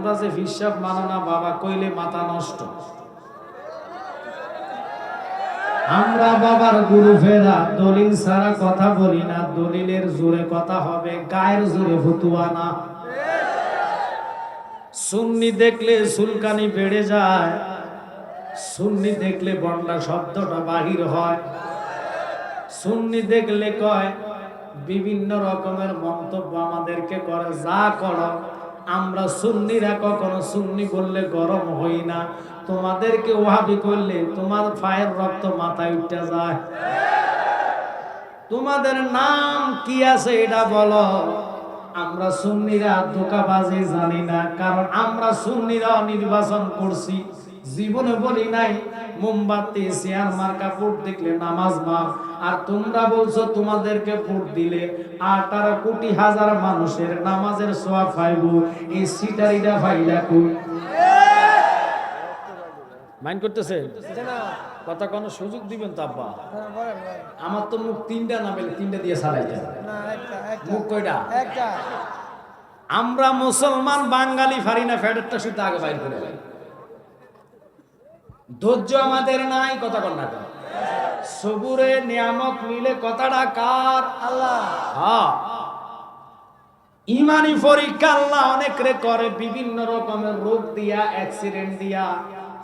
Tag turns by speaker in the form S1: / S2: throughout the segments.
S1: তোমরা যে হিসাব মানো না বাবা কইলে মাথা নষ্ট। আমরা বাবার গুরু ফেরা, দলিল ছাড়া কথা বলি না, দলিলের জোরে কথা হবে, গায়ের জোরে ফতুয়া না। সুন্নি দেখলে সুলকানি বেড়ে যায়, সুন্নি দেখলে বন্ডা শব্দটা বাহির হয়, সুন্নি দেখলে কয় বিভিন্ন রকমের মন্তব্য আমাদেরকে করে, যা করো। আমরা সুন্নিরা কখনো সুন্নি বললে গরম হই না, তোমাদেরকে ওয়াহাবি করলে তোমার পায়ের রক্ত মাথায় উঠে যায়। তোমাদের নাম কি আছে এটা বলো। আমরা সুন্নিরা ধোঁকাবাজি জানি না, কারণ আমরা সুন্নিরা নির্বাচন করছি। জীবনে বলি নাই মোমবাতি চেয়ার মার্কা ভোট দেখলে নামাজ মাপ, আর তোমরা বলছো তোমাদেরকে ভোট দিলে 18 কোটি হাজার মানুষের নামাজের সওয়াব পাইব। এই সিটারিটা ফাইলা কই মাইন্ড করতেছে কথা, কোনো সুযোগ দিবেন তো আব্বা? আমার তো মুখ তিনটা না পেলে তিনটা দিয়ে সারাইতে মুখ কয়টা? আমরা মুসলমান বাঙালি ফারি না ফেডারটা শুধু আগে বাইর করে ভাই, ধৈর্য আমাদের নাই। কথা কন না সবুরে নিয়ামত মিলে কথাটা কার? আল্লাহ। হ্যাঁ, ইমানি পরীক্ষা আল্লাহ অনেকরে করে বিভিন্ন রকমের রোগ দিয়া, অ্যাক্সিডেন্ট দিয়া,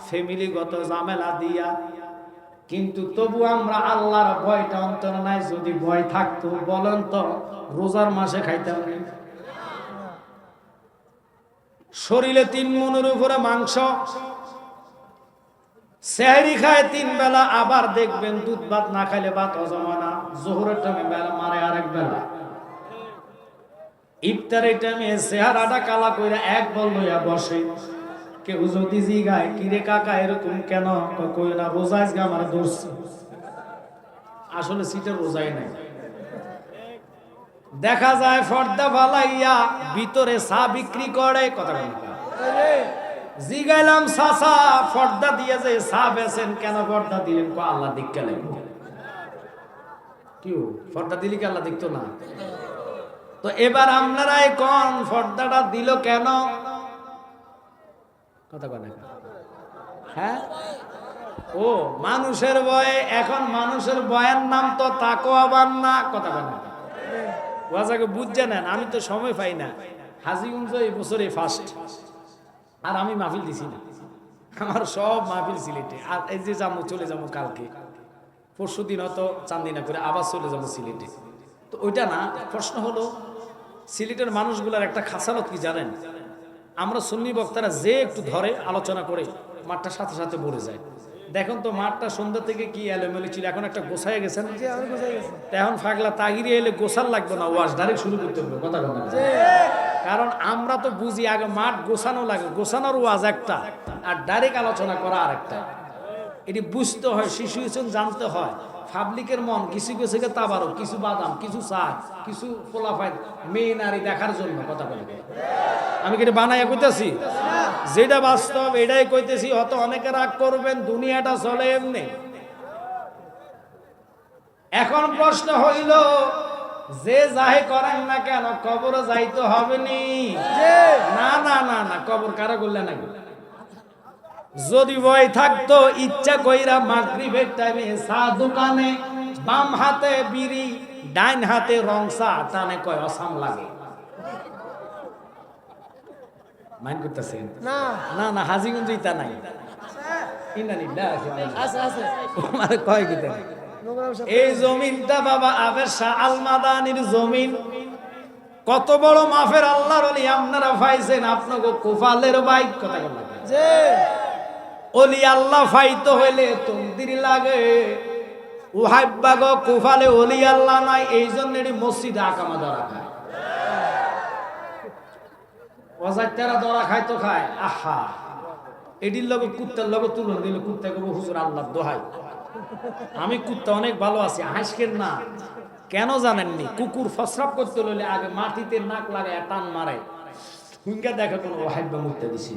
S1: ফ্যামিলিগত ঝামেলা দিয়া, কিন্তু তবু আমরা আল্লাহর ভয়টা অন্তর নাই। যদি ভয় থাকতো বলেন তো রোজার মাসে খাইতাম না। শরীরে 3 মণের উপরে মাংস, সেহরি খায় 3 বেলা, আবার দেখবেন দুধ ভাত না খাইলে ভাত হজম হয় না। জোহরের টাইমে বেলা মারে আরেক বেলা, ইফতারের টাইমে চেহারাটা কালা কইরা এক বল লইয়া বসে। কেউ যদি জিগায় কিরে কাকা এরকম কেন, কই না রোজাই আমার ধরছি। আসলে সিটের রোজাই নাই। দেখা যায় ফর্দা ফালাইয়া ভিতরে চা বিক্রি করে। কথা বলি জিগাইলাম চাচা পর্দা দিয়ে যে চা বেচেন কেন পর্দা দিলেন? আল্লাহ দিককে লাগবে। কি পর্দা দিলি কি আল্লাহ দেখতো না? তো এবার আপনারাই কোন পর্দাটা দিল কেন? কথা বলে হ্যাঁ, ও মানুষের ভয়ে। এখন মানুষের ভয়ের নাম তো তাকওয়া না। কথা বলে ওয়াজাকে বুঝছে নেন। আমি তো সময় পাই না। হাজীগঞ্জ এই বছরে ফার্স্ট, আর আমি মাহফিল দিছি না। আমার সব মাহফিল সিলেটে। আর এই যে যাবো, চলে যাবো কালকে, পরশু দিন হয়তো চান্দিনা করে আবার চলে যাবো সিলেটে। তো ওইটা না, প্রশ্ন হলো সিলেটের মানুষগুলার একটা খাসালত কি জানেন? আমরা সুন্নি বক্তারা যে একটু ধরে আলোচনা করে মাঠটা সাথে সাথে ভরে যায়। দেখুন তো মাঠটা সন্ধ্যা থেকে কি এলোমেলো ছিল, এখন একটা গোছায় গেছেন। এখন ফাগলা তাহিরি এলে গোছাল লাগবে না, ওয়াশ ডাইরেক্ট শুরু করতে হবে। কথা বলেন, কারণ আমরা তো বুঝি আগে মাঠ গোছানো লাগে, গোছানোর ওয়াজ একটা, আর ডাইরেক্ট আলোচনা করা আরেকটা। এটি বুঝতে হয়, সিচুয়েশন জানতে হয়। পাবলিকের মন কিছু কিছু তাবারও, কিছু বাদাম, কিছু চা, কিছু পোলাফাইন, মেয়ে নারী দেখার জন্য। কথা বলে আমি কি বানাইয়া কইতেছি? যেটা বাস্তব এটাই কইতেছি। হয়তো অনেকে রাগ করবেন, দুনিয়াটা চলে এমনি। এখন প্রশ্ন হইল, যে যাহে করেন না কেন কবরে যাইতে হবে নি? না না না না, কবর কারা করলে নাকি? যদি ভয় থাকতো ইচ্ছা কইরা মাগরিবের টাইমে চা দোকানে বাম হাতে বিড়ি ডাইন হাতে রং চা টানে, কয় অসাম লাগে। মাইন্ড করতেছেন? না না না, হাজীগঞ্জ ইতা নাই। এই জমিনটা বাবা আবের শাহ আল মাদানির জমিন। কত বড় মাফের আল্লাহর ওলি আপনারা পাইছেন, আপনাকে কুফালের বাইক। কথা বলা যে ওলি আল্লাহ ফাইতে হইলে তকদির লাগে। ওহাইবাগ কুফালে ওলি আল্লাহ নাই, এই জন্য এটি মসজিদ আকামা ধরা খায়। অজাইতারা ধরা খায় তো খায়। আহা, এটির লগে কুত্তার লগে তুলন দিলে কুত্তা কব হুজুর আল্লাহ দোহাই, আমি কুত্তা অনেক ভালো আছি, হাসকেন না। কেন জানেননি? কুকুর ফসরাপ করতে হলে আগে মাটিতে নাক লাগায় টান মারে, হুঙ্গা দেখে কোনো ওহাইবা মুক্তা দিছি।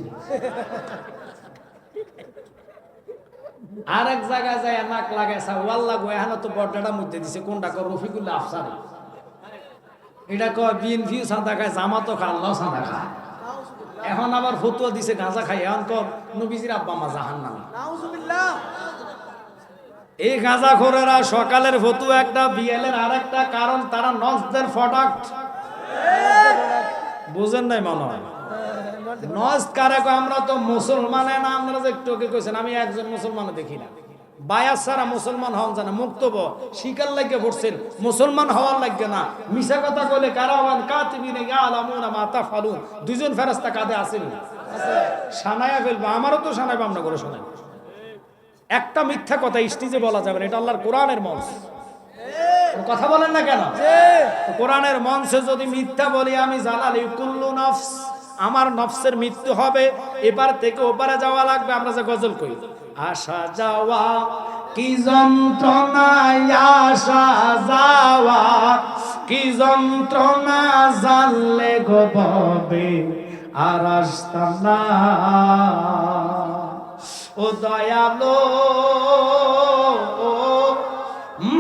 S1: আর এক জায়গায় যায় নাক লাগাইছা ওয়াল্লা গো, এখন তো বড়টা মুক্তি দিছে। কোনটা কর? রফিকুল্লাহ আফসারি। এটা কয় বিএনপি সাদা খায়, জামাতও খায়, আল্লাহ সাদা খায়। এখন আবার ফতুয়া দিছে গাঁজা খাই, এখন কর নবীজির আব্বা মা জাহান্নামী।
S2: নাউজুবিল্লাহ।
S1: এই গাঁজাখোরেরা সকালের ফতুয়া একটা, বিয়েলের আরেকটা, কারণ তারা নজদের প্রোডাক্ট। বুঝেন নাই মনে হয়? নজ কারে কয়? আমরা তো মুসলমানে না, আমরা যে একটু ওকে কইছেন, আমি একজন মুসলমান দেখি না। বায়াস ছাড়া মুসলমান হওয়া জানে, মুক্তব শিকার লাগিয়ে পড়ছেন, মুসলমান হওয়ার লাগে না। মিশা কথা কইলে কারা হবেন? কাতিবিনে ইয়ালামুনা মা তাফালুন, দুইজন ফেরেশতা কাঁধে আছেন, শানায়া ফেলবো। আমারও তো শানায় বামনা করে শোনাই। একটা মিথ্যা কথা স্টেজে বলা যাবে না, এটা আল্লাহর কোরআনের মঞ্চ। কথা বলেন না কেন? কোরআনের মঞ্চে যদি মিথ্যা বলি আমি, জালালি কুল্লু নফস, আমার নফসের মৃত্যু হবে, এবার থেকে ওপারে যাওয়া লাগবে। আমরা যে গজল কই, আসা যাওয়া কি যন্ত্রণা, আসা যাওয়া কি যন্ত্রণা, জানলে গো ববে আর আসতাম না। ও দয়ালো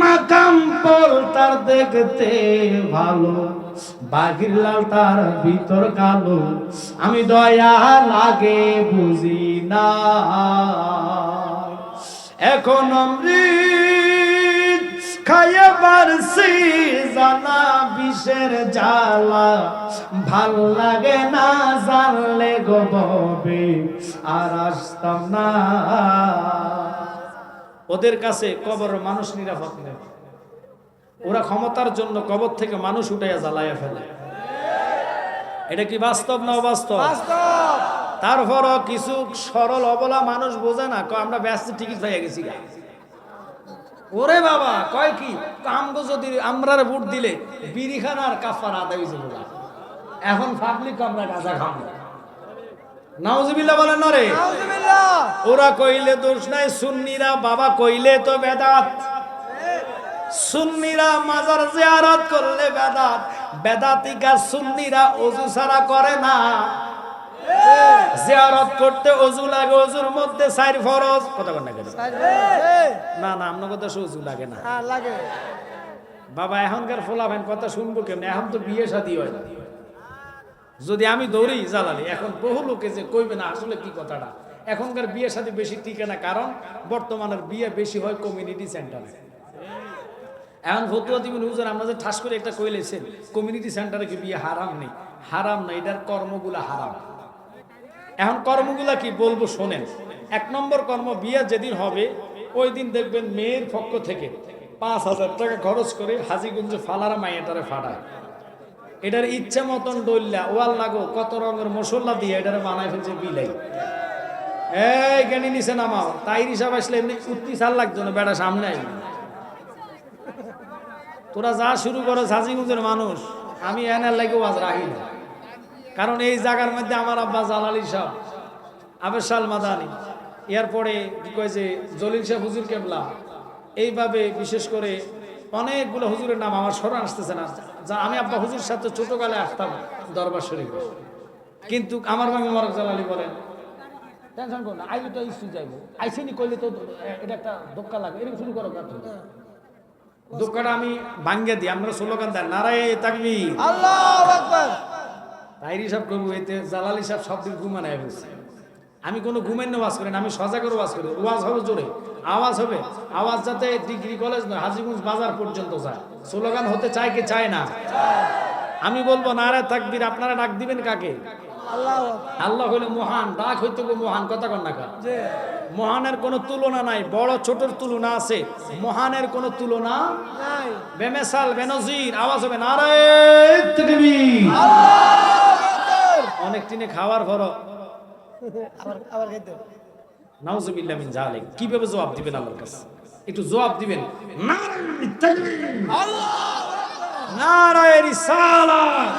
S1: মাকাম পল তার দেখতে ভালো, বাহির লাল তার ভিতর কালো, আমি দয়া লাগে বুঝি না। এখন অমৃত খাইয়ে পারছি, জানা বিষের জ্বালা, ভাল লাগে না, জানলে গো ববে আর আসতাম না। ওদের কাছে কবর মানুষ নিরাপদ নেই, ওরা ক্ষমতার জন্য কবর থেকে মানুষ উঠাইয়া জ্বালাইয়া ফেলে। এটা কি বাস্তব না অবাস্তব? তারপরও কিছু সরল অবলা মানুষ বোঝে না, আমরা ব্যস্ত টিকিট পাইয়া গেছি। ওরে বাবা কয় কি, আমগো যদি আমরা ভোট দিলে বিড়িখানার কাফার আদায় হয়েছে, এখন পাবলিক আমরা গাঁজা খাবো। নাউজুবিল্লাহ বলেন না রে? ওরা কইলে দোষ নাই, সুন্নিরা বাবা কইলে তো বেদাত। সুন্নিরা মাজার জিয়ারত করলে বেদাত, বেদাতিকা সুন্নিরা ওযু ছাড়া করে না। জিয়ারত করতে ওযু লাগে, ওযুর মধ্যে 4 ফরজ। কথা বল না কেন? না না, আপনার কথা ওযু লাগে না লাগে বাবা। এখনকার ফোলাফেন কথা শুনবো কেমনে? এখন তো বিয়ে শাদী হয় না। যদি আমি দৌড়ি জালালি, এখন বহু লোকে যে কইবে না আসলে কি কথাটা, এখনকার বিয়ে শাদী বেশি টিকে না, কারণ বর্তমানের বিয়ে বেশি হয় কমিউনিটি সেন্টারে। এখন ফতুয়া দিবেন হুজুর, আমরা যে ঠাস করে একটা কইলেছেন কমিউনিটি সেন্টারে কি বিয়ে হারাম নেই? হারাম না, এটার কর্মগুলা হারাম। এখন কর্মগুলা কি বলবো শোনেন। 1 নম্বর কর্ম, বিয়ে যেদিন হবে ওই দিন দেখবেন মেয়ের পক্ষ থেকে 5,000 টাকা খরচ করে হাজিগঞ্জে ফালারা মাইয়াটারে ফাড়ায়। এটার ইচ্ছা মতন ডইল্লা ওয়াল লাগো কত রঙের মশলা দিয়ে এটারে বানায় ফেলছে বিলাই। এই জ্ঞানী নিচে নামাও, তাইর হিসাব আসলে এমনি উত্তি সাল লাগতো না, বেড়া সামনে আইবি। তোরা যা শুরু করো হাজিগঞ্জের মানুষ, আমি এনার লাগে ওয়াজ রাখি না, কারণ এই জায়গার মধ্যে আমার আব্বা জালালি সাহেব, আবেশাল মাদানি, এরপরে কি কয় যে জলিল সাহেব হুজুর কেবলা, এইভাবে বিশেষ করে অনেকগুলো হুজুরের নাম আমার স্মরণ আসতেছে না, যা আমি আব্বা হুজুর সাথে ছোটকালে আসতাম দরবার শরীফে। কিন্তু আমার মামি মরক জালালি বলেন, টেনশন করো না, আইলে তো ইস্যু যাইবো, আইসেনি কইলে তো এটা একটা ধোক্কা লাগে, এরকম শুরু করো। ধোক্কাটা আমি ভাঙ্গে দিই, আমরা স্লোগান দেন নারায়ে তাকবীর, আল্লাহু আকবার। তাইরি সব করবো, এতে জালালি সাহেব সব দিন ঘুমানায় ফেলছে। আমি কোনো ঘুমের ওয়াজ করি না, আমি সজা করে ওয়াজ করি। ওয়াজ হবে জোরে, আওয়াজ হবে, আওয়াজ যাতে ডিগ্রি কলেজ নয় হাজীগঞ্জ বাজার পর্যন্ত যায়। স্লোগান হতে চায় কি চায় না? আমি বলবো নারায়ে তাকবীর, আপনারা ডাক দিবেন কাকে? আল্লাহ হইলে মহান, ডাক হইতে মহান। কথা কন না কা? মহানের কোনো তুলনা নাই, বড় ছোটর তুলনা আছে, মহানের কোনো তুলনা নাই। বেমেসাল বেনজির, আওয়াজ হবে নারায়ে তাকবীর। অনেক টিনে খাওয়ার পর আবার খাইতে নাউজুবিল্লাহ মিন জালিক। কিভাবে জবাব দিবেন আল্লাহর কাছে? একটু জবাব দিবেন, নারায়ে তাকবীর, আল্লাহু আকবার, নারায়ে রিসালাত,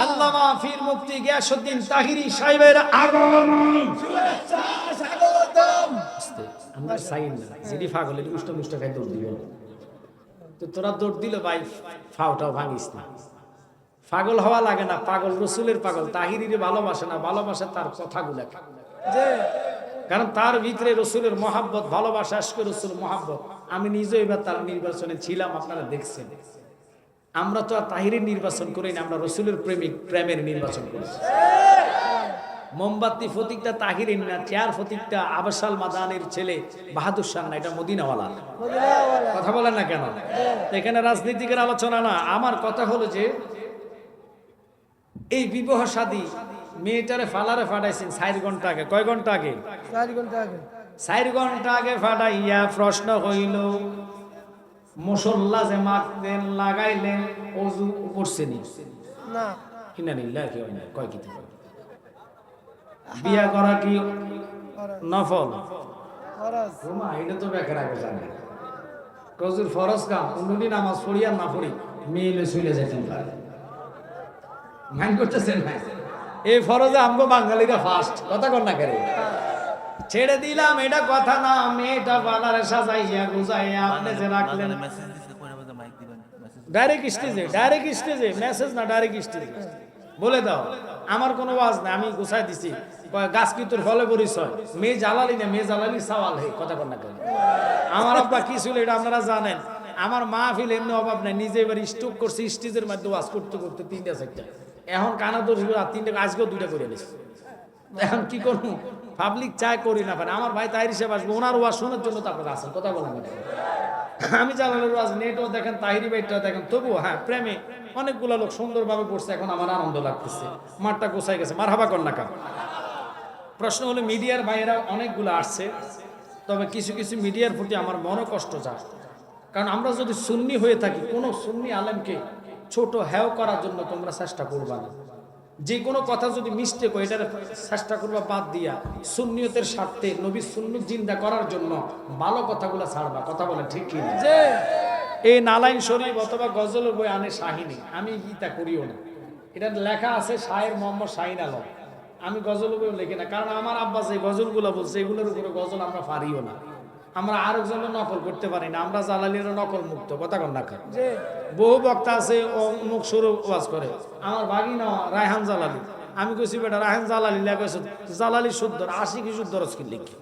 S1: আল্লামা পীর মুফতি গিয়াসউদ্দিন তাহিরি সাহেবের আগমন, শুভেচ্ছা স্বাগতম। আমরা সাইন না, যদি পাগল এর উষ্ট মুষ্ট খাই দৌড় দিবেন, তো তোরা দৌড় দিলে ভাই ফাউটাও ভাঙিস না। পাগল হওয়া লাগে না, পাগল রসুলের পাগল, তাহিরিরে ভালোবাসে না, ভালোবাসে তার কথাগুলাকে। কারণ তার ভিতরে রসুলের মহাব্বত, ভালোবাসা, আশকে রসুল মহাব্বত। আমি নিজে এবার তার নির্বাচনে ছিলাম, আপনারা দেখছেন। আমরা তো আর তাহিরের নির্বাচন করি না, আমরা রসুলের প্রেমের নির্বাচন করেছি। মোমবাতি ফতিকটা তাহিরের না, চেয়ার ফতিকটা আবাসাল মাদানের ছেলে বাহাদুর শাহ না, এটা মদিনাওয়ালা। কথা বলেন না কেন? এখানে রাজনীতিকের আলোচনা না, আমার কথা হলো যে এই বিবাহ শাদী মেয়েটারে ফালারে ফাটাইছেন 4 ঘন্টা আগে। কয় ঘন্টা আগে?
S2: 4 ঘন্টা আগে।
S1: 4 ঘন্টা আগে ফাটাইয়া প্রশ্ন হইল মুসল্লা যে মাখলেন লাগাইলেন ওযু করছেনি
S2: না?
S1: কিনা নিল্লা কি হয় না? কয় কি বিয়া করা কি নফল?
S2: ফরজ।
S1: ওমা এটা তো বেকার আগে জানে কজুর ফরজ কাম, উনি নামাজ পড়ি আর না পড়ি মেয়ে চলে যেতেন পারে। মাইন্ড করতেছেন না? এই ফরজে আমগো বাঙালিরা ফার্স্ট। কথা কর না কেন? ছেড়ে দিলাম এটা কথা না, মেয়েটা বালারে সাজাইয়া গুজাইয়া আপনি যে রাখলেন ডাইরেক্ট স্টেজে মেসেজ না, ডাইরেক্ট স্টেজে বলে দাও আমার কোনো ওয়াজ না, আমি গুছাই দিছি। গাছ কি তোর ফলে পরিচয়, মেয়ে জ্বালালি না, মেয়ে জ্বালালি সাওয়াল হে। কথা কর না কেন? আমার আব্বা কি ছিল এটা আপনারা জানেন। আমার মাহফিল এমনি অভাব নাই, নিজে এবার স্টক করছি স্টেজের মধ্যে ওয়াজ করতে করতে 3টা 4টা, এখন কানা দোষ 3টা, আজকেও 2টা করে নিছি। এখন কি করবো, পাবলিক চাই করি না পারে। আমার ভাই তাহির হিসেবে আসবো, ওনার ওয়াজ শোনার জন্য তো আপনারা আসেন। কথা বলেন না? আমি জালালের ওয়াজ নেটও দেখেন, তাহিরি ভাইটাও দেখেন, তবুও হ্যাঁ প্রেমে অনেকগুলো লোক সুন্দরভাবে পড়ছে। এখন আমার আনন্দ লাগতেছে, মাঠটা গোছাই গেছে। মারহাবা কর না কেন? প্রশ্ন হলো মিডিয়ার ভাইয়েরা অনেকগুলো আসছে, তবে কিছু কিছু মিডিয়ার প্রতি আমার মনে কষ্ট যায়। কারণ আমরা যদি সুন্নি হয়ে থাকি, কোনো সুন্নি আলেমকে ছোট হেয় করার জন্য তোমরা চেষ্টা করবা না। যে কোনো কথা যদি মিস্টেক হয় এটার চেষ্টা করবা বাদ দিয়া সুন্নিয়তের স্বার্থে নবীর সুন্নত জিন্দা করার জন্য ভালো কথাগুলো ছাড়বা। কথা বলে ঠিক কি না? এই নালাইন শরীফ অথবা গজলের বই আনে শাহিনী, আমি গীতা করিও না। এটা লেখা আছে শায়ের মোহাম্মদ শাহিন আলম। আমি গজল বই লিখি না, কারণ আমার আব্বা যে গজলগুলো বলছে এগুলোর উপরে গজল আমরা পারিও না। আমরা আরেকজনের নকল করতে পারি না, আমরা জালালির নকল মুক্ত। কথা কন না কেন? বহু বক্তা আছে মুখ সুর ওয়াজ করে, আমার ভাগিনা রায়হান জালালি। আমি কইছি বেটা রায়হান জালালি লেখেছ, জালালি শুদ্ধ 80 কি শুদ্ধ রসকি লিখি,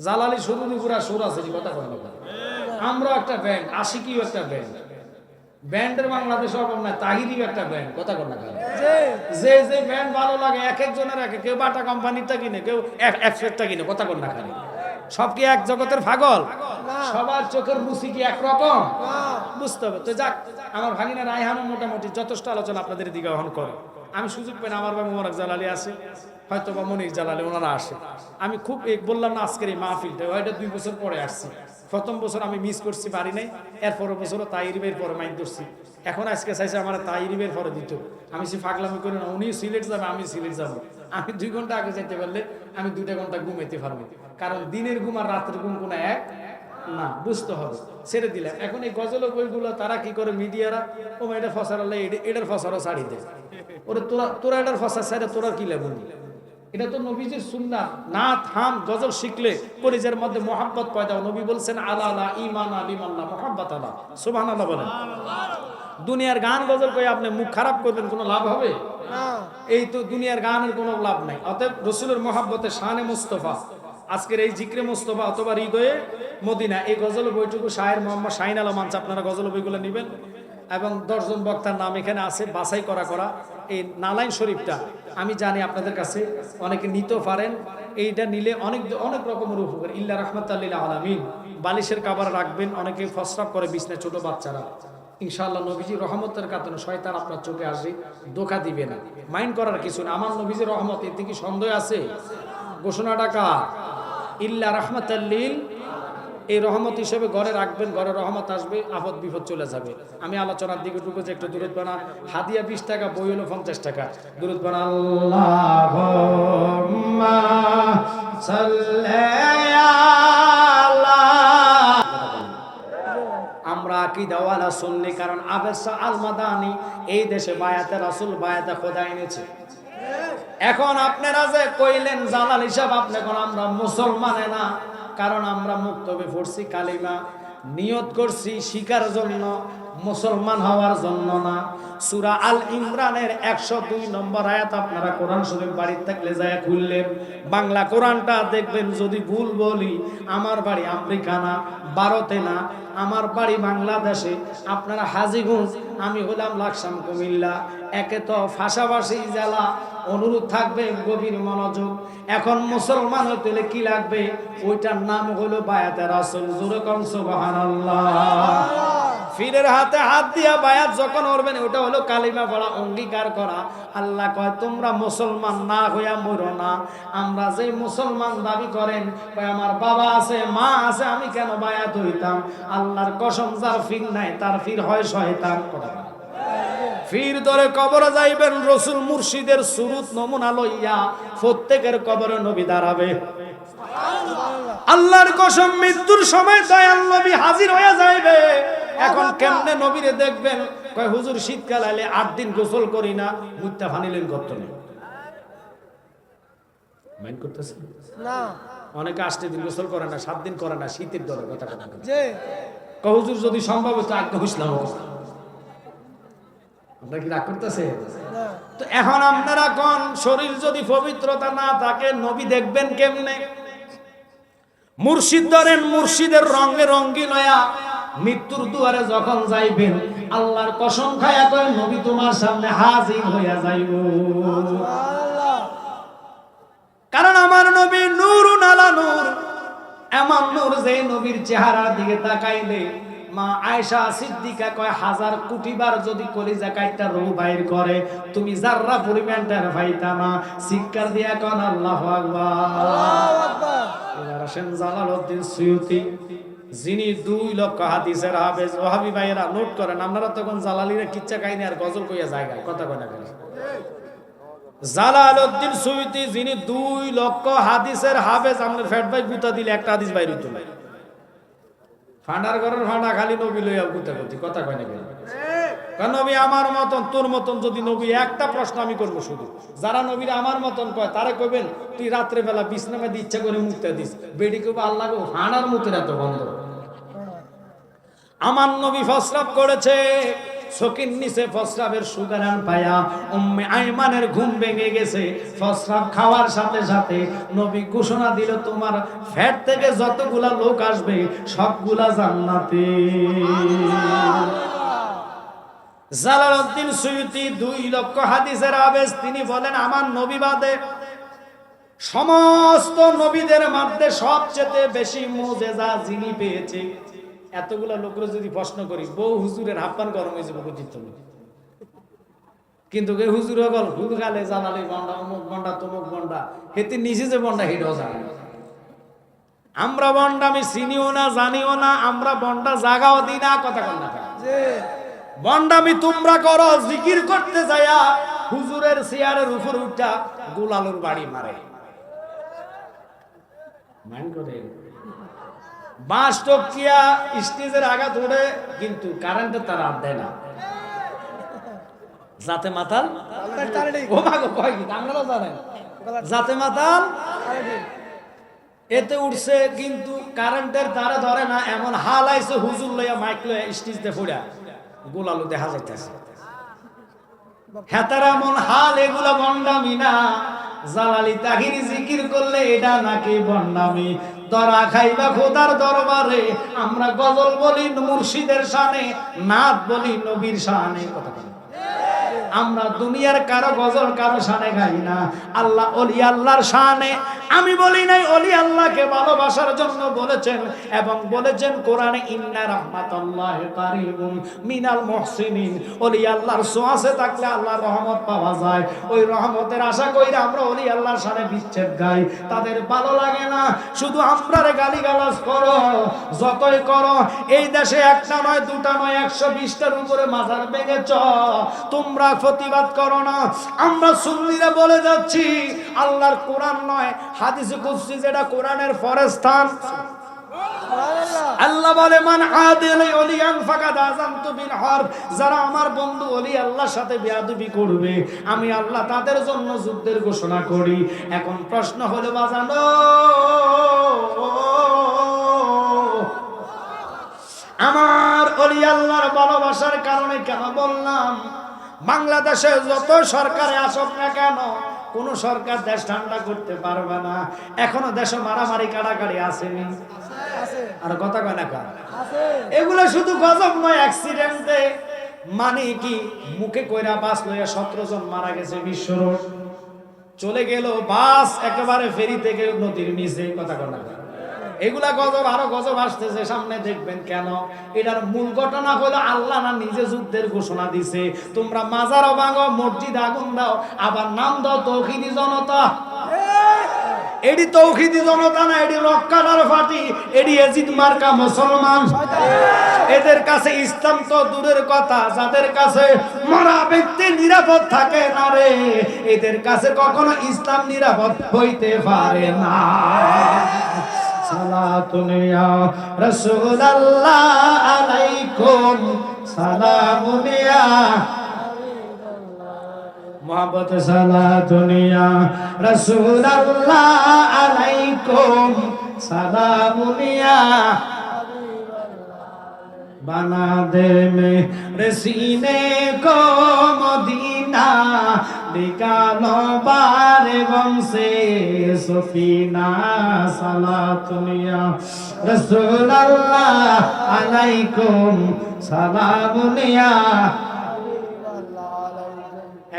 S1: জালালি শুরুর পুরা সুর আছে। কথা কন না কেন? আমরা একটা ব্যান্ড, আশিকিও একটা ব্যান্ড, ব্যান্ডের বাংলাদেশ অভাব নাই, তাহিরিও একটা ব্যান্ড। কথা কন না কেন? যে যে ব্যান্ড ভালো লাগে এক একজনের এক, কেউ বাটা কোম্পানিটা কিনে, কেউ এফেক্টটা কিনে। কথা কন না কেন? সব কি এক জগতের পাগল? সবার চোখের রুচি কি একরকম? বুঝতে হবে। তো যাক, আমার ভাগিনা রায়হানও মোটামুটি যথেষ্ট আলোচনা আপনাদের দিকে বহন করে। আমি সুযোগ পাই না, আমার ভাই মোবারক জালালি আছে, হয়তো বা মনির জালালি, ওনারা আসে। আমি খুব বললাম না আজকের এই মাহফিলটা, ওইটা 2 বছর পরে আসছি। প্রথম বছর আমি মিস করছি পারি নাই, এরপরের বছরও তাইরিবের পরে মাইন্ড করছি। এখন আজকে চাইছে আমার তাইরিবের পরে দিত, আমি সে ফাগলামি করি না। উনি সিলেট যাবে, আমি সিলেট যাবো। আমি 2 ঘন্টা আগে যেতে পারলে আমি 2টা ঘন্টা ঘুমাইতে পারবো, কারণ দিনের ঘুম আর রাতের ঘুম কোনো এক না। বুঝতে হবে, ছেড়ে দিলাম। এখন এই গজল বইগুলো তারা কি করে, মিডিয়ারা ও এটা ফসারালে এটার ফসারও ছাড়ি দেয়। ওরে তোরা এটার ফসা ছাড়ে তোরা কি লাগবে? এটা তো নবীজির সুন্নাহ। না থাম, গজল শিখলে কলিজার মধ্যে মোহাব্বত পয়দা। নবী বলছেন আলা আলা ঈমান আলিমাল্লাহ মুহাব্বত আলা। সুবহানাল্লাহ বলেন। দুনিয়ার গান গজল কই আপনি মুখ খারাপ করবেন, কোনো লাভ হবে না। এই তো দুনিয়ার গানের কোনো লাভ নাই। অতএব রাসূলের মুহাব্বতে শানে মুস্তাফা, আজকের এই জিক্রে মুস্তাফা অথবা হৃদয়ে মদিনা, এই গজল বইটুকু শায়ের মোহাম্মদ শাহিন আলম আনছে। আপনারা গজল বইগুলো নেবেন এবং 10 জন বক্তার নাম এখানে আছে, বাছাই করা। এই নালাইন শরীফটা আমি জানি আপনাদের কাছে অনেকে নিতে পারেন। এইটা নিলে অনেক রকমের উপকার। ইল্লা রাহমাতাল লিল আলামিন, বালিশের কাবার রাখবেন। অনেকে ফসরাব করে বিছনায়, ছোট বাচ্চারা। ইনশাআল্লাহ নবীজি রহমতের কারণে শয়তান আপনার চোখে আসবে, ধোঁকা দিবে না। মাইন্ড করার কিছু না। আমার নবীজির রহমত, এতে কি সন্দেহ আছে? ঘোষণাটা কার? ইল্লা রাহমাতাল লিল। এই রহমত হিসেবে ঘরে রাখবেন, ঘরে রহমত আসবে, আপদ বিপদ চলে যাবে। আমি আলোচনার দিকে ঢুকেছি, একটু দূরত বানা। হাদিয়া 20 টাকা, বই হলো 50 টাকা। দূরত বানা। আল্লাহুম্মা সাল্লি আলা। আমরা আকীদা ওয়ালা সুন্নি, কারণ আবেসা আল মাদানি এই দেশে বায়াতে রাসূল, বায়াতে খোদা এনেছে। এখন আপনারা যে কইলেন জালাল হিসাব, আপনি কোন আমরা মুসলমানে না, কারণ আমরা মুক্তবে পড়ছি কালিমা, নিয়ত করছি শিকার জন্য। মুসলমান হওয়ার জন্য না। সূরা আল ইমরানের 102 নম্বর আয়াত আপনারা কোরআন শরীফ বাড়িতে থাকলে যায় খুললেন, বাংলা কোরআনটা দেখবেন। যদি ভুল বলি, আমার বাড়ি আমেরিকা না, ভারতে না, আমার বাড়ি বাংলাদেশে, আপনারা হাজীগঞ্জ, আমি হলাম লাকসাম কুমিল্লা, একে তো পাশাপাশি জেলা। অনুরোধ থাকবে গভীর মনোযোগ। এখন মুসলমান হইতে হলে কি লাগবে? ওইটার নাম হলো বায়াতে রাসূল। জোরে কোন সুবহানাল্লাহ। ফিরের হাতে হাত দিয়া বায়াত যখন করবেন, ওটা হলো কালিমা পড়া, অঙ্গীকার করা। আল্লাহ কয় তোমরা মুসলমান না হইয়া মরো না। আমরা যে মুসলমান দাবি করেন, কয় আমার বাবা আছে, মা আছে, আমি কেন বায়াত হইতাম? আল্লাহর কসম, যার ফির নাই তার ফির হয় শয়তান। ফির ধরে কবরে যাইবেন, রসুল মুর্শিদের সুরুত নমুনা লইয়া প্রত্যেকের কবরে নবী দাঁড়াবে। আল্লাহর কসম, মৃত্যুর সময় দয়াল নবী হাজির হয়ে যাইবে। এখন কেমনে নবীরে দেখবেন? কয় হুজুর শীতকাল আইলে 8 দিন গোসল করি না, মুত্তা ফানিলেন কত নেই। মাইন্ড করতেছেন
S2: না,
S1: অনেকে 8 দিন গোসল করে না, 7 দিন করে না, শীতের দরে কথা কথা
S2: জি
S1: কয় হুজুর যদি সম্ভব হতো আগে হুসলাম। আপনারা কি রাগ করতেছে?
S2: না,
S1: তো এখন আপনারা কোন শরীর যদি পবিত্রতা না থাকে, নবী দেখবেন কেমনে? মুর্শিদ ধরেন, মুর্শিদের রঙে রঙ্গি নয়া মৃত্যুর দুয়ারে যখন যাইবেন, আল্লাহর কসম খায়া কয় নবী তোমার সামনে হাজির হইয়া যাইব।
S2: আল্লাহ
S1: কারণ আমার নবী নূরুন আলা নূর, এমন নূর যে নবীর চেহারার দিকে তাকাইলে মা আয়েশা সিদ্দিকা কয় 1000 কোটি বার যদি কলিজা কাইটা রূহ বাইর করে, তুমি যাররা পরিমাণ টের পাইতা না। চিৎকার দিয়া কোন আল্লাহু আকবার।
S2: আল্লাহু আকবার।
S1: এবার আসেন জালালউদ্দিন সুয়ুতি, যিনি 2 লক্ষ হাদিসের হাফেজ। ওহাবি ভাইয়েরা নোট করেন, আপনারা তখন জালালিরা কিচ্ছা কাহিনী আর গজল কইয়া জায়গায় কথা কয় না কেন? জালালউদ্দিন সুয়ুতি, যিনি 2 লক্ষ হাদিসের হাফেজ। আমাদের ফ্যাট ভাই গুতা দিলে একটা হাদিস বাইর হইতো না। ফান্ডার ঘরের ফান্ডা খালি নবী লইয়া গুতা করতি, কথা কয় না কেন? কারণ নবী আমার মতন, তোর মতন যদি নবী, একটা প্রশ্ন আমি করবো শুধু, যারা নবীর আমার মতন কয় তারা কইবেন তুই রাত্রে বেলা বিছনামে ইচ্ছা করে মুক্তা দিস, বেডি কইব আল্লাহ গো ফান্ডার মুখের এত বন্ধ। আমার নবী ফসরাব করেছে, চোখের নিচে ফসরাবের সুগারান পায়া উম্মে আইমানের ঘুম ভেঙে গেছে। ফসরাব খাওয়ার সাথে সাথে নবী ঘোষণা দিল, তোমার ফ্যাট থেকে যতগুলা লোক আসবে সবগুলা জান্নাতে। জালালউদ্দিন সুয়ুতি 2 লক্ষ হাদিসের হাফেজ, তিনি বলেন আমার নবী বাদে সমস্ত নবীদের মধ্যে সবচেয়ে বেশি মুজিজা যিনি পেয়েছে। এতগুলা লোকের যদি প্রশ্ন করি, বউ হুজুরের হাপ্পান গরম হয়ে যাবে বুঝিত না। কিন্তু কে হুজুর হল হুজুর গালে জানালি বন্ডা, অমুক বন্ডা, তমুক বন্ডা, হেতে নিচে যে বন্ডা হেটাও জানে। আমরা বন্ডা আমি চিনিও না, জানিও না, আমরা বন্ডা জাগাও দিই না, কথা কন না।
S2: জি
S1: বন্ডামি তোমরা করো, জিকির করতে যায়া হুজুরের চেয়ারের উপর উঠা গোলালুর বাড়ি মারে। মাইন্ড করে বাঁশ টকিয়া স্টেজের আঘাত উঠে, কিন্তু কারেন্টের তারা আর দেয় না। যাতে মাতাল ও মাগো কয় কি আপনারা জানেন, যাতে মাতাল এতে উঠছে, কিন্তু কারেন্টের তারা ধরে না। এমন হাল আইছে, হুজুর লইয়া মাইক লইয়া স্টেজে ফুড়া গোলালু দেখা যাইতেছে। হেতার এমন হাল, এগুলা বন্ডামি না। জালালি তাহিরি জিকির করলে এটা নাকি বন্ডামি? দরা খাইবা খোদার দরবারে, আমরা গজল বলি মুর্শিদের শানে, নাত বলি নবীর শানে। কথা বলি আমরা দুনিয়ার কারো গজল কারো শানে গাই না, আল্লাহ ওলি আল্লাহর শানে। আমি বলি নাই, ওলি আল্লাহকে ভালোবাসার জন্য বলেছেন, এবং বলেছেন কোরআনে ইন্না রাহমাতাল্লাহি কারীবুম মিনাল মুহসিনিন। ওলি আল্লাহর ছোঁয়াচে থাকলে আল্লাহর রহমত পাওয়া যায়। ওই রহমতের আশা কইরা আমরা ওলি আল্লাহর শানে বিচ্ছেদ গাই। তাদের ভালো লাগে না, শুধু আমরারে গালিগালাজ করো, যতই করো। এই দেশে একটা নয়, দুটা নয়, 120টার উপরে মাজার ভেঙেছ, তোমরা প্রতিবাদ করো না। আমরা সুন্নিরা বলে যাচ্ছি, আল্লাহর কোরআন নয় হাদিসে কুদসি, যেটা কোরআনের ফরস্থান। আল্লাহ বলে মান আদিল ওলিয়ান ফাকাদ আযানতু বিল হারব, যারা আমার বন্ধু ওলি আল্লাহর সাথে বেয়াদবি করবে, আমি আল্লাহ তাদের জন্য যুদ্ধের ঘোষণা করি। এখন প্রশ্ন হলো বাজানো, আমার ওলি আল্লাহর ভালোবাসার কারণে কেন বললাম, বাংলাদেশে যত সরকারে আসুক না কেন, কোন সরকার দেশ ঠান্ডা করতে পারবে না। এখনো দেশে মারামারি কাটাকাটি আসেনি, আর কথা কয় না কার, এগুলো শুধু গজব নয়, অ্যাক্সিডেন্টে মানে কি মুখে কইরা বাস লইয়া 17 জন মারা গেছে বিশ্ব রোড, চলে গেল বাস একেবারে ফেরি থেকে নদীর নিচে, কথা কয় না কার। এগুলা গজব, আরো গজব আসতেছে সামনে, দেখবেন কেন। এটার মূল ঘটনা হলো আল্লাহ না নিজে যুদ্ধের ঘোষণা দিছে, তোমরা মাজারও ভাঙো, মসজিদ আগুন দাও, আবার নাম দাও তৌহিদি জনতা। এডি তৌহিদি জনতা না, এডি রক্কাদার ফাটি, এডি এজিদ মার্কা মুসলমান। এদের কাছে ইসলাম তো দূরের কথা, যাদের কাছে মরা ব্যক্তি নিরাপদ থাকে না রে, এদের কাছে কখনো ইসলাম নিরাপদ হইতে পারে না। সালাতুন ইয়া রাসূলুল্লাহ আলাইকুম, সালামুন ইয়া মোহাম্মদ, সালাতুন ইয়া রাসূলুল্লাহ আলাইকুম, সালামুন ইয়া बना दे मेरे सीने को मदीना, निकालो बारे गम से सफीना, सलातुन या रसूल अल्लाह अलैकुम, सलामुन या।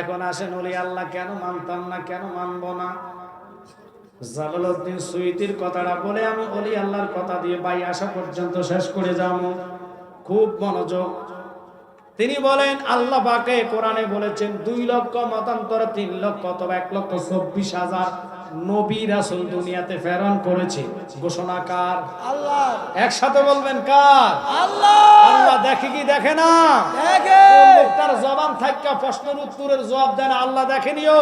S1: এখন আসেন ওলি আল্লাহ কেন মানতাম না, কেন মানবো না? জালালউদ্দিন সুয়ুতির কথাটা বলে আমি ওলি আল্লাহর কথা দিয়ে বাই আসা পর্যন্ত শেষ করে যাবো। খুব মনোযোগ। তিনি বলেন আল্লাহ পাকে কোরআনে বলেছেন 2 লক্ষ মতান্তরে 3 লক্ষ অথবা 1,24,000 নবী রাসূল দুনিয়াতে প্রেরণ করেছে। ঘোষণা কার? আল্লাহ। একসাথে বলবেন কার? আল্লাহ। আল্লাহ দেখে কি দেখে না? দেখে। লোকটার জবান থাকা প্রশ্নের উত্তরের জবাব দেন আল্লাহ দেখেনিও।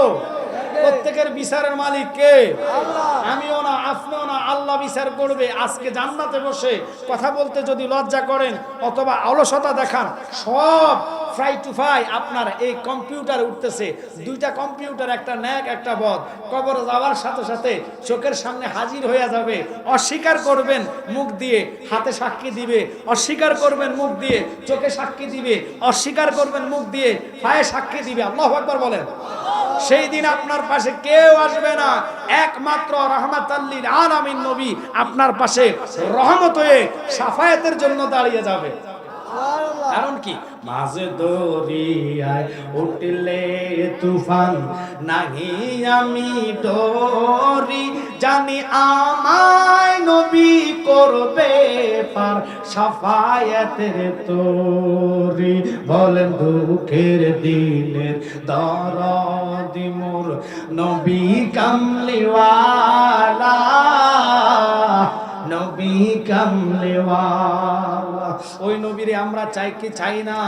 S1: প্রত্যেকের বিচারের মালিক কে? আল্লাহ। আমিও না, আপনিও না, আল্লাহ বিচার করবে। আজকে জান্নাতে বসে কথা বলতে যদি লজ্জা করেন অথবা অলসতা দেখান, সব ফ্রাই টু ফ্রাই আপনার এই কম্পিউটার উঠতেছে। 2টা কম্পিউটার, একটা ন্যাক একটা বদ, কবরে যাওয়ার সাথে সাথে চোখের সামনে হাজির হয়ে যাবে। অস্বীকার করবেন মুখ দিয়ে, হাতে সাক্ষী দিবে। অস্বীকার করবেন মুখ দিয়ে, চোখে সাক্ষী দিবে। অস্বীকার করবেন মুখ দিয়ে, পায়ে সাক্ষী দিবে। আল্লাহু আকবার বলেন। সেই দিন আপনার পাশে কেউ আসবে না, একমাত্র রাহমাতাল লিল আলামিন নবী আপনার পাশে রহমত হয়ে শাফায়াতের জন্য দাঁড়িয়ে যাবে। কারণ কি? মাঝে দরিয়ায় উঠলে তুফান, নাহি আমি ডরি, জানি আমায় নবী করবে পার, শাফায়াতের তোরি। বলেন দুঃখের দিনের দরদি মোর নবী কামলিওয়ালা, নবী কামলিওয়ালা। ওই নবীরে আমরা চাই কি চাই না?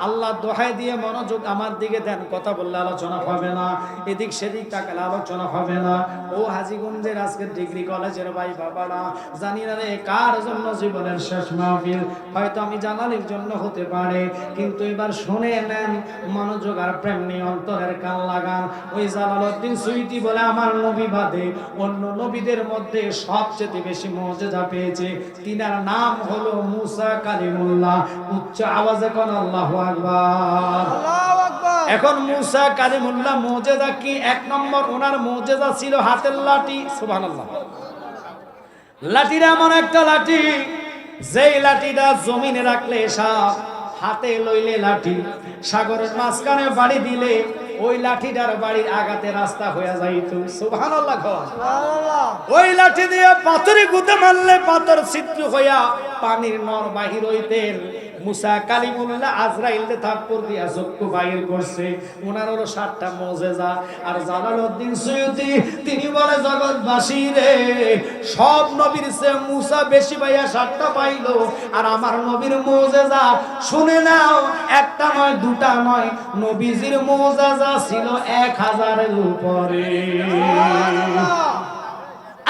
S1: আল্লাহ দোহাই দিয়ে মনোযোগ আমার দিকে দেন। কথা বললে আলোচনা হবে না, এদিক সেদিক তাকালে আলোচনা হবে না। ও হাজীগঞ্জের আজকের ডিগ্রি কলেজের ভাই বাবারা, জানি না রে কার জন্য জীবনের শেষ মাহফিল, হয়তো আমি জানালির জন্য হতে পারে, কিন্তু এবার শুনে নেন মনোযোগ আর প্রেম নিয়ে অন্তরের কান লাগান। ওই জালালউদ্দিন সুয়ুতি বলে আমার নবী বাদে অন্য নবীদের মধ্যে সবচেয়ে বেশি মুজিজা পেয়েছে, তিনার নাম হলো মুসা কালিমুল্লাহ। উচ্চ আওয়াজে কোন আল্লাহু আকবার, আল্লাহু আকবার। এখন মুসা কালিমুল্লাহ মুজিজা কি? 1 নম্বর ওনার মুজিজা ছিল হাতের লাঠি। সুবহানাল্লাহ। লাঠিটা এমন একটা লাঠি, যেই লাঠিটা জমিনে রাখলে সাপ, হাতে লইলে লাঠি, সাগরের মাঝখানে বাড়ি দিলে ওই লাঠিটার বাড়ির আগাতে রাস্তা হয়ে যাইত। সুবহানাল্লাহ। ওই লাঠি দিয়ে পাথরে গুঁতে মারলে পাথর ছিদ্র হইয়া পানির নর বাহির হইতেন। মুসা কালিমুল্লাহ আজরাইলকে থাপ্পড় দিয়া চক্ষু বাইর করছে। ওনার হলো 7টা মুজিজা। আর জালালউদ্দিন সুয়ুতি তিনি বলে জগৎবাসী রে, সব নবীর চেয়ে মুসা বেশি পাইয়া 7টা পাইলো, আর আমার নবীর মুজিজা শুনে নাও, একটা নয়, 2টা নয়, নবীজির মুজিজা ছিল 1000-এর উপরে।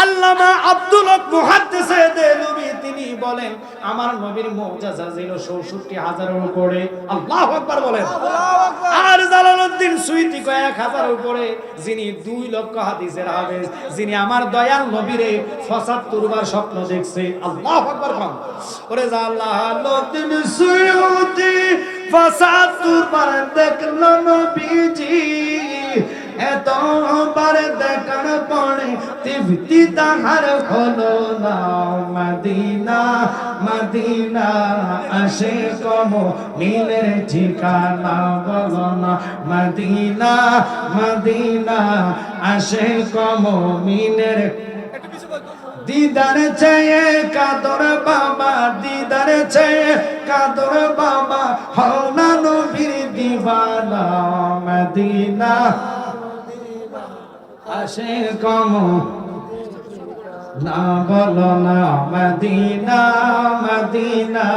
S1: আল্লামা আব্দুল হক মুহাদ্দিসে দেলবি তিনি তিনি বলেন আমার নবীর মুআজিজা ছিল ৬৪,০০০-এর উপরে। আল্লাহু আকবার বলেন। আর জালালউদ্দিন সুয়ুতী কয় ১,০০০-এর উপরে, যিনি ২ লক্ষ হাদিসের হাফেজ, যিনি আমার দয়াল নবীরে ৭৫ বার স্বপ্ন দেখছে। আল্লাহু আকবার বলেন। ওরে জালালউদ্দিন সুয়ুতী ৭৫ বার দেখলো নবীজি, এতবার দেখার পরে তৃপ্তি তাহার হলো না। মদিনা মদিনা আসে কম মিলের ঠিকানা বলো না। মদিনা মদিনা আসে কম মিলের দিদার চেয়ে কাদর বাবা, দিদার চেয়ে কাদর বাবা, হওনা নবীর দিওয়ানা। মদিনা আসে কম না বলো না। Medina Medina.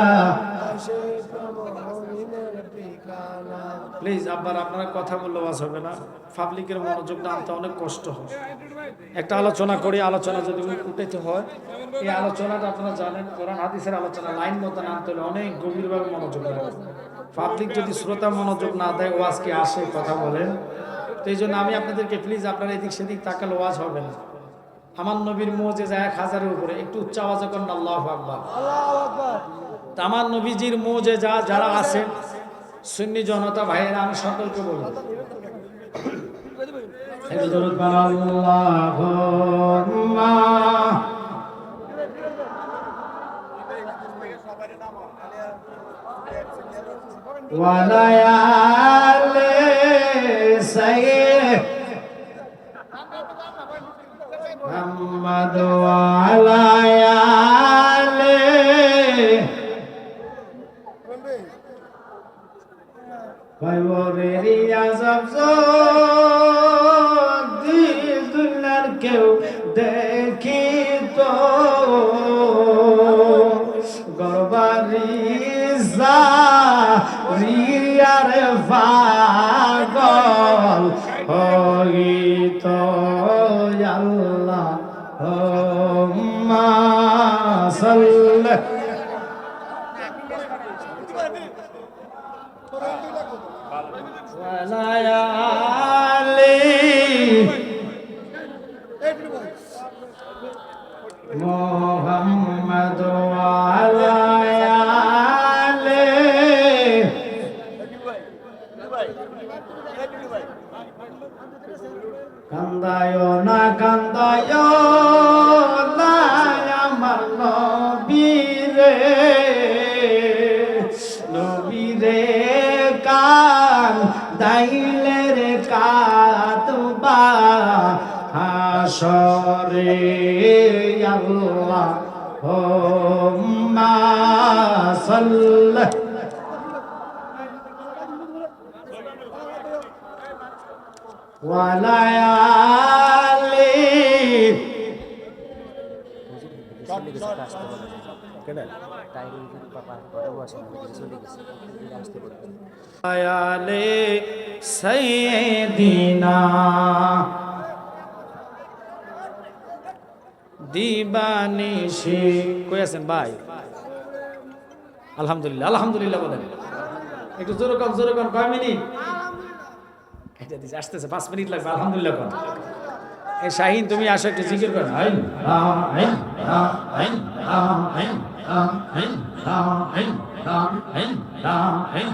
S1: প্লিজ আবার আপনারা কথা বললে ওয়াজ হবে না, পাবলিকের মনোযোগটা আনতে অনেক কষ্ট হয়। একটা আলোচনা করি, আলোচনা যদি উঠাইতে হয়, এই আলোচনাটা আপনারা জানেন কোরআন হাদিসের আলোচনা, লাইন মতো আনতে হলে অনেক গভীরভাবে মনোযোগ লাগে। পাবলিক যদি শ্রোতা মনোযোগ না দেয় ওয়াজ কি আসে? কথা বলেন। তো এই জন্য আমি আপনাদেরকে প্লিজ, আপনারা এদিক সেদিক তাকালে ওয়াজ হবে না। আমার নবীর মুআজিজা ১,০০০-এর উপরে, একটু উচ্চ আওয়াজে করেন আল্লাহু আকবার। তা আমার নবীজির মুআজিজা যারা আছেন সুন্নি জনতা ভাইয়েরা, আমি সকলকে বলবো আল্লাহুম্মা ওয়া লায়ালি সাইয়্যিদ মুহাম্মদ ওয়া লায়ালি কয়বরের আযাব যদি দুনিয়ার কেউ দেখিত, গরবারি জারিয়ার পাগল হইত। আল্লাহুম্মা সাল্লি ওয়ালায়ালি মুহাম্মদ ওয়ালায়ালি। কান্দায় না কান্দায় না আমার নবীরে, নবীরে কান দাইলে রে কাতবা হাসরে। আল্লাহুম্মা সাল্লি ওয়া লায়ালি লায়ালি সাইয়্যিদিনা দিবানিশি। কই আছেন ভাই? আলহামদুলিল্লাহ, আলহামদুলিল্লাহ বলেন। একটু জোরে কম, জোরে কম। কয় মিনিট? এটা দিছে, আসতেছে 5 মিনিট লাগবে। আলহামদুলিল্লাহ কোন। এই শাহিন তুমি আসো, একটু জিকির করো। আইন আইন আইন আইন আইন আইন আইন আইন।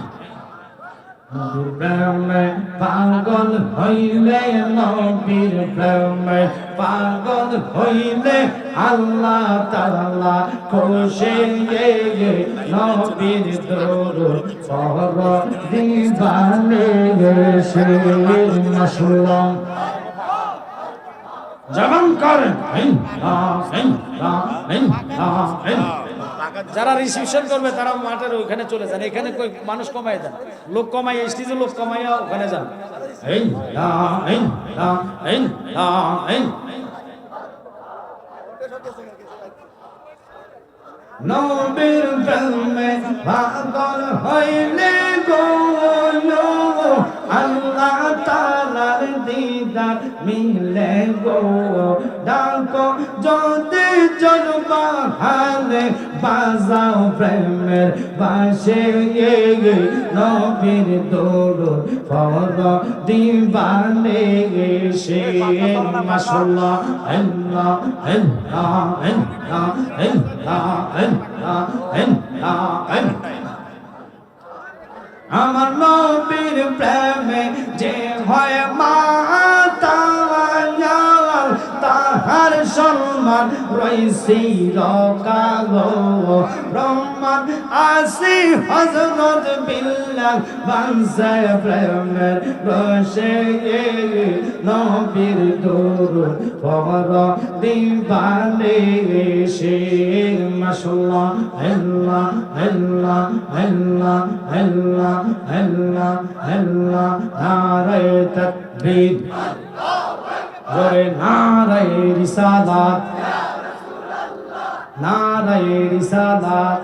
S1: প্রেমে পাগল হইলে, নবীর প্রেমে পাগল হইলে আল্লাহ তাআলা খুশি। নবীর দরুদ পড় দিবানে সে মাশরুম জবান করেন। যারা রিসিপশন করবে তারা মাঠের ওইখানে চলে যান, এখানে কই মানুষ কমায় যান, লোক কমাই, স্টেজে লোক কমাইয়া ওখানে যান। নবীর প্রেমে পাগল হইলে গো আল্লাহ তাআলার দিদার মিলে গো। ডাকো যদি জন্ম হালে বাজাও প্রেমের বাসে নবীর দরুদ পড় দিবানে সে মাশাআল্লাহ আল্লাহ আল্লাহ আল্লাহ আল্লাহ আল্লাহ আল্লাহ আমার নবীর প্রেমে যে হয় মাতাল তাহার সম্মান রইছি রকাগো ব্রহ্মান আসি হযরত বিল্লাহ বানসায় প্রেমের রসে নবীর দরুদ পড় দিবানে সে মাশাআল্লাহ আল্লাহ আল্লাহ আল্লাহ আল্লাহ আল্লাহ আল্লাহ নারায়ে তাকবীর জোরে নারায়ে রিসালাত নারায়ে রিসালাত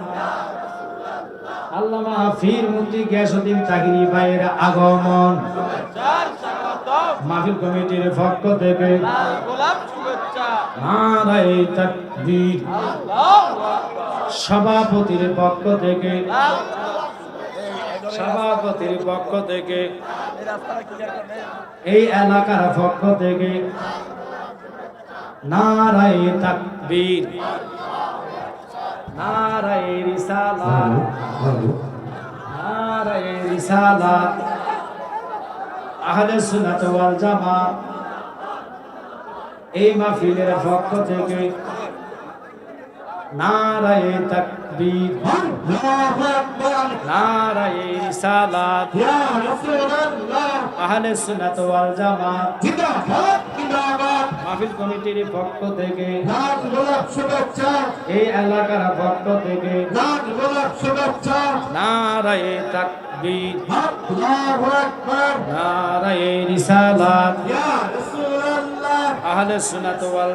S1: আল্লামা ফির মুফতি গিয়াসউদ্দিন তাহিরি ভাইয়ের আগমন মাহফিল কমিটির পক্ষ থেকে
S2: গোলাপ শুভেচ্ছা
S1: নারায়ে তাকবীর সভাপতির পক্ষ থেকে সভাপতির পক্ষ থেকে এই এলাকার পক্ষ থেকে নারায়ে তাকবীর নারায়ে রিসালাত নারায়ে রিসালাত আহলে সুন্নাত ওয়াল জামাত এই মাহফিলের পক্ষ থেকে নারায়ে তাকবীর নারায়ে রিসালাত আহলে সুন্নাত ওয়াল জামাত মাহফিল কমিটির পক্ষ থেকে এই এলাকার পক্ষ থেকে নারায়ে তাকবীর নারায়ে রিসালাত আহলে সুন্নাত ওয়াল